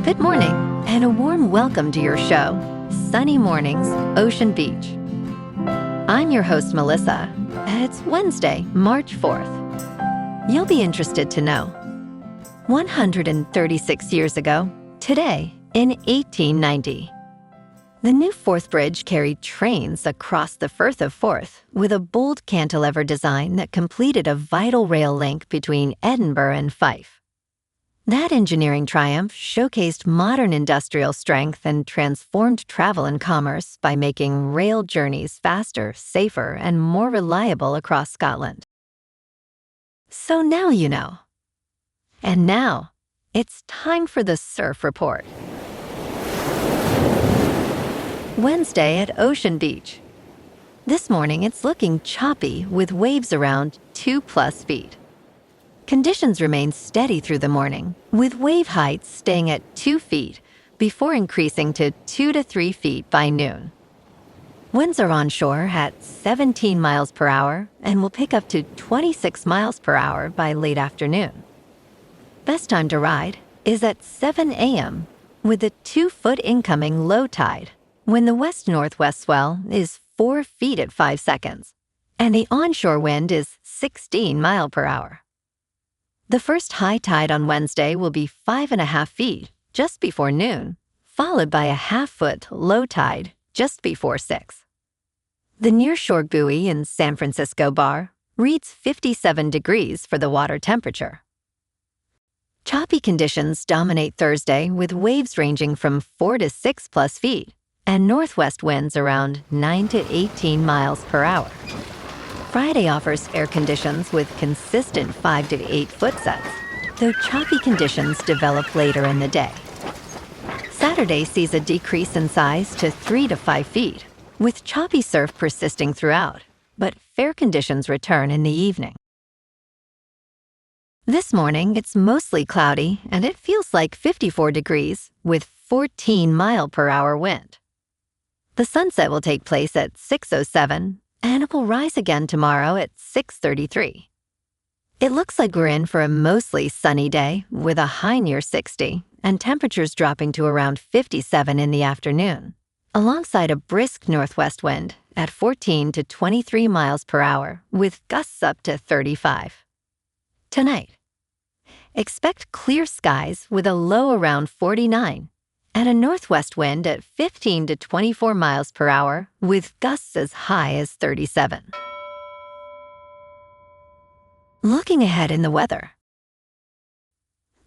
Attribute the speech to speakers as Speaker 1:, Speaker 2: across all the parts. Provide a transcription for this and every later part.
Speaker 1: Good morning, and a warm welcome to your show, Sunny Mornings, Ocean Beach. I'm your host, Melissa, and it's Wednesday, March 4th. You'll be interested to know. 136 years ago, today, in 1890, the new Forth Bridge carried trains across the Firth of Forth with a bold cantilever design that completed a vital rail link between Edinburgh and Fife. That engineering triumph showcased modern industrial strength and transformed travel and commerce by making rail journeys faster, safer, and more reliable across Scotland. So now you know. And now, it's time for the Surf Report. Wednesday at Ocean Beach. This morning it's looking choppy with waves around 2+ feet. Conditions remain steady through the morning, with wave heights staying at 2 feet before increasing to 2 to 3 feet by noon. Winds are onshore at 17 miles per hour and will pick up to 26 miles per hour by late afternoon. Best time to ride is at 7 a.m. with a 2-foot incoming low tide, when the west-northwest swell is 4 feet at 5 seconds, and the onshore wind is 16 miles per hour. The first high tide on Wednesday will be 5.5 feet just before noon, followed by a 1/2-foot low tide just before 6. The nearshore buoy in San Francisco Bar reads 57 degrees for the water temperature. Choppy conditions dominate Thursday with waves ranging from 4 to 6+ feet and northwest winds around 9 to 18 miles per hour. Friday offers fair conditions with consistent 5 to 8 foot sets, though choppy conditions develop later in the day. Saturday sees a decrease in size to 3 to 5 feet, with choppy surf persisting throughout, but fair conditions return in the evening. This morning it's mostly cloudy and it feels like 54 degrees with 14 mile per hour wind. The sunset will take place at 6:07 and it will rise again tomorrow at 6:33. It looks like we're in for a mostly sunny day with a high near 60 and temperatures dropping to around 57 in the afternoon, alongside a brisk northwest wind at 14 to 23 miles per hour with gusts up to 35. Tonight, expect clear skies with a low around 49 and a northwest wind at 15 to 24 miles per hour with gusts as high as 37. Looking ahead in the weather.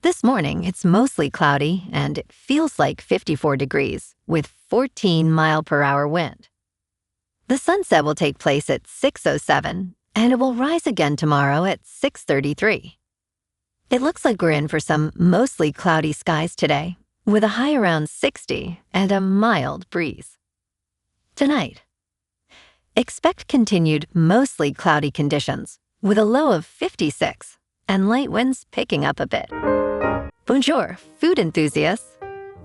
Speaker 1: This morning, it's mostly cloudy and it feels like 54 degrees with 14 mile per hour wind. The sunset will take place at 6:07 and it will rise again tomorrow at 6:33. It looks like we're in for some mostly cloudy skies today, with a high around 60 and a mild breeze. Tonight, expect continued mostly cloudy conditions with a low of 56 and light winds picking up a bit. Bonjour, food enthusiasts.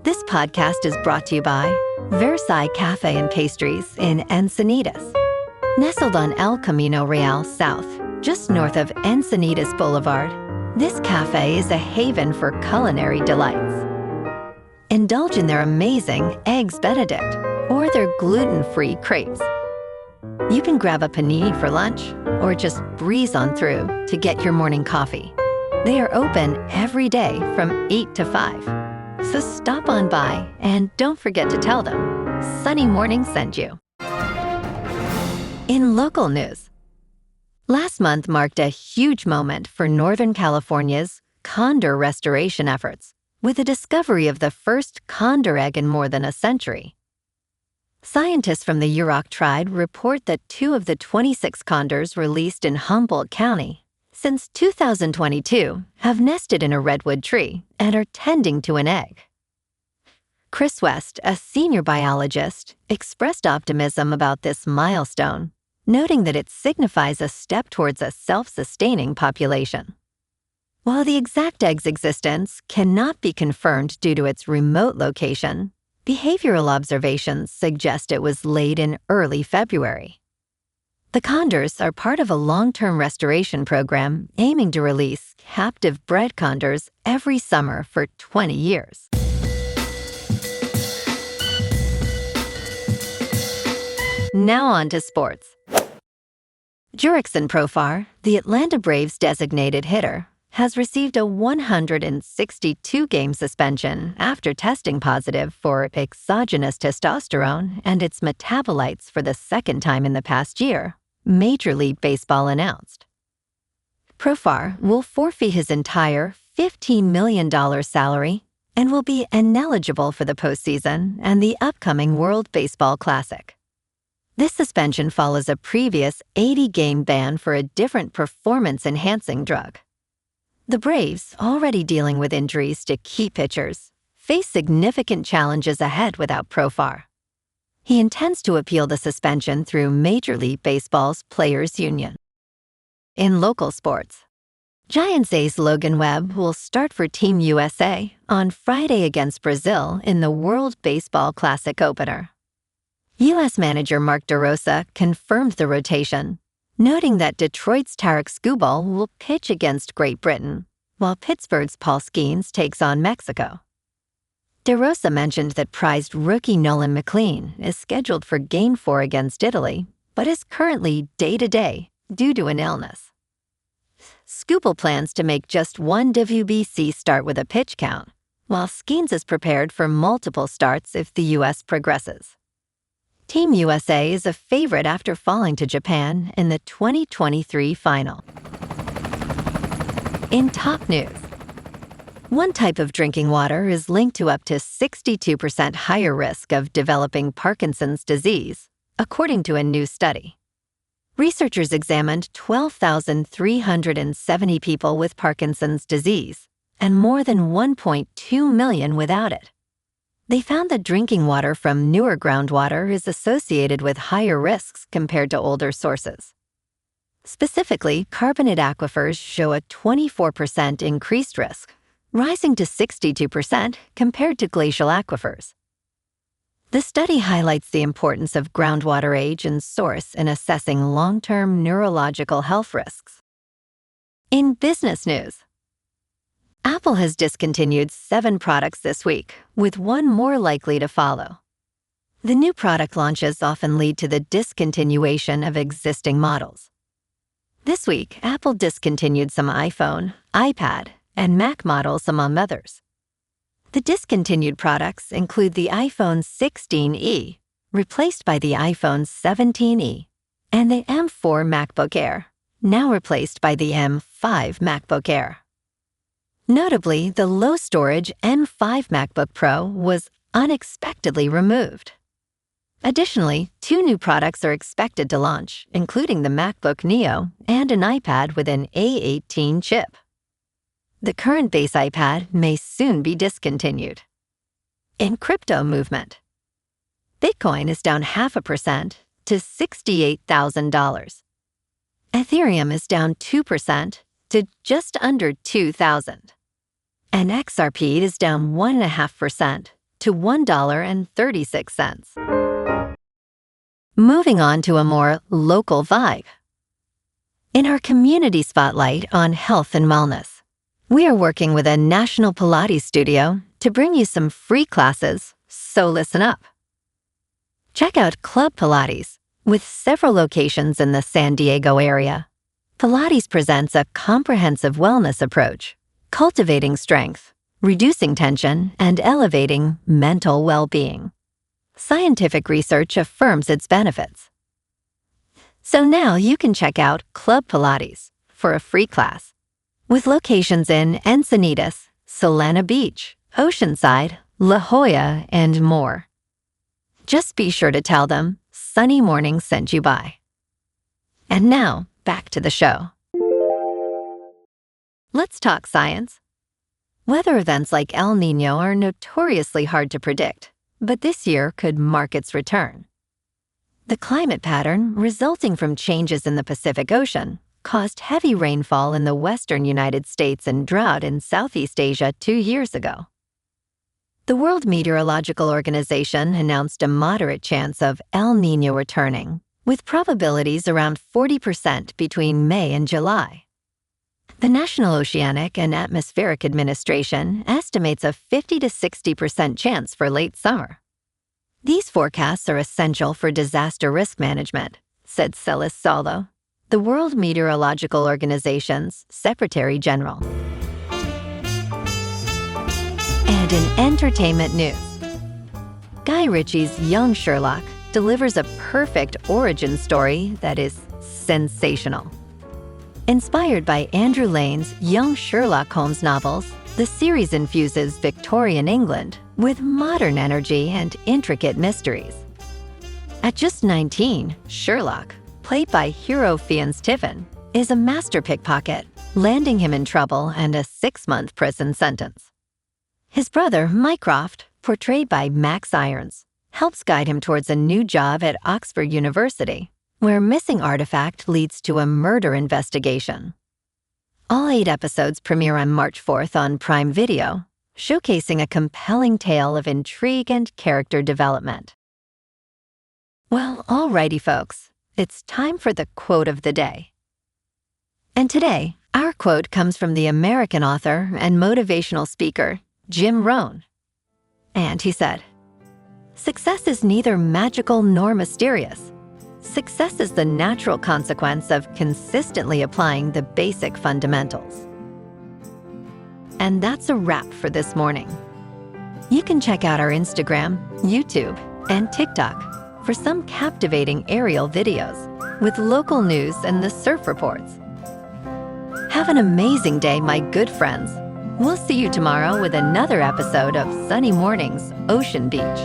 Speaker 1: This podcast is brought to you by Versailles Cafe and Pastries in Encinitas. Nestled on El Camino Real South, just north of Encinitas Boulevard, this cafe is a haven for culinary delights. Indulge in their amazing Eggs Benedict or their gluten-free crepes. You can grab a panini for lunch or just breeze on through to get your morning coffee. They are open every day from 8 to 5. So stop on by and don't forget to tell them Sunny Morning sent you. In local news, last month marked a huge moment for Northern California's Condor restoration efforts, with the discovery of the first condor egg in more than a century. Scientists from the Yurok Tribe report that 2 of the 26 condors released in Humboldt County since 2022 have nested in a redwood tree and are tending to an egg. Chris West, a senior biologist, expressed optimism about this milestone, noting that it signifies a step towards a self-sustaining population. While the exact egg's existence cannot be confirmed due to its remote location, behavioral observations suggest it was laid in early February. The condors are part of a long-term restoration program aiming to release captive bred condors every summer for 20 years. Now on to sports. Jurickson Profar, the Atlanta Braves' designated hitter, has received a 162-game suspension after testing positive for exogenous testosterone and its metabolites for the second time in the past year, Major League Baseball announced. Profar will forfeit his entire $15 million salary and will be ineligible for the postseason and the upcoming World Baseball Classic. This suspension follows a previous 80-game ban for a different performance-enhancing drug. The Braves, already dealing with injuries to key pitchers, face significant challenges ahead without Profar. He intends to appeal the suspension through Major League Baseball's Players Union. In local sports, Giants ace Logan Webb will start for Team USA on Friday against Brazil in the World Baseball Classic opener. U.S. manager Mark DeRosa confirmed the rotation, noting that Detroit's Tarik Skubal will pitch against Great Britain, while Pittsburgh's Paul Skenes takes on Mexico. DeRosa mentioned that prized rookie Nolan McLean is scheduled for Game 4 against Italy, but is currently day-to-day due to an illness. Skubal plans to make just one WBC start with a pitch count, while Skenes is prepared for multiple starts if the U.S. progresses. Team USA is a favorite after falling to Japan in the 2023 final. In top news, one type of drinking water is linked to up to 62% higher risk of developing Parkinson's disease, according to a new study. Researchers examined 12,370 people with Parkinson's disease and more than 1.2 million without it. They found that drinking water from newer groundwater is associated with higher risks compared to older sources. Specifically, carbonate aquifers show a 24% increased risk, rising to 62% compared to glacial aquifers. The study highlights the importance of groundwater age and source in assessing long-term neurological health risks. In business news, Apple has discontinued 7 products this week, with one more likely to follow. The new product launches often lead to the discontinuation of existing models. This week, Apple discontinued some iPhone, iPad, and Mac models, among others. The discontinued products include the iPhone 16e, replaced by the iPhone 17e, and the M4 MacBook Air, now replaced by the M5 MacBook Air. Notably, the low-storage M5 MacBook Pro was unexpectedly removed. Additionally, 2 new products are expected to launch, including the MacBook Neo and an iPad with an A18 chip. The current base iPad may soon be discontinued. In crypto movement, Bitcoin is down 0.5% to $68,000. Ethereum is down 2% to just under 2,000. And XRP is down 1.5% to $1.36. Moving on to a more local vibe. In our community spotlight on health and wellness, we are working with a national Pilates studio to bring you some free classes, so listen up. Check out Club Pilates, with several locations in the San Diego area. Pilates presents a comprehensive wellness approach, cultivating strength, reducing tension, and elevating mental well-being. Scientific research affirms its benefits. So now you can check out Club Pilates for a free class, with locations in Encinitas, Solana Beach, Oceanside, La Jolla, and more. Just be sure to tell them Sunny Morning sent you by. And now, back to the show. Let's talk science. Weather events like El Niño are notoriously hard to predict, but this year could mark its return. The climate pattern resulting from changes in the Pacific Ocean caused heavy rainfall in the western United States and drought in Southeast Asia 2 years ago. The World Meteorological Organization announced a moderate chance of El Niño returning, with probabilities around 40% between May and July. The National Oceanic and Atmospheric Administration estimates a 50 to 60% chance for late summer. These forecasts are essential for disaster risk management, said Celis Salo, the World Meteorological Organization's Secretary General. And in entertainment news, Guy Ritchie's Young Sherlock delivers a perfect origin story that is sensational. Inspired by Andrew Lane's Young Sherlock Holmes novels, the series infuses Victorian England with modern energy and intricate mysteries. At just 19, Sherlock, played by Hero Fiennes Tiffin, is a master pickpocket, landing him in trouble and a 6-month prison sentence. His brother, Mycroft, portrayed by Max Irons, helps guide him towards a new job at Oxford University, where a missing artifact leads to a murder investigation. All 8 episodes premiere on March 4th on Prime Video, showcasing a compelling tale of intrigue and character development. Well, alrighty folks, it's time for the quote of the day. And today, our quote comes from the American author and motivational speaker, Jim Rohn. And he said, "Success is neither magical nor mysterious. Success is the natural consequence of consistently applying the basic fundamentals." And that's a wrap for this morning. You can check out our Instagram, YouTube, and TikTok for some captivating aerial videos with local news and the surf reports. Have an amazing day, my good friends. We'll see you tomorrow with another episode of Sunny Mornings, Ocean Beach.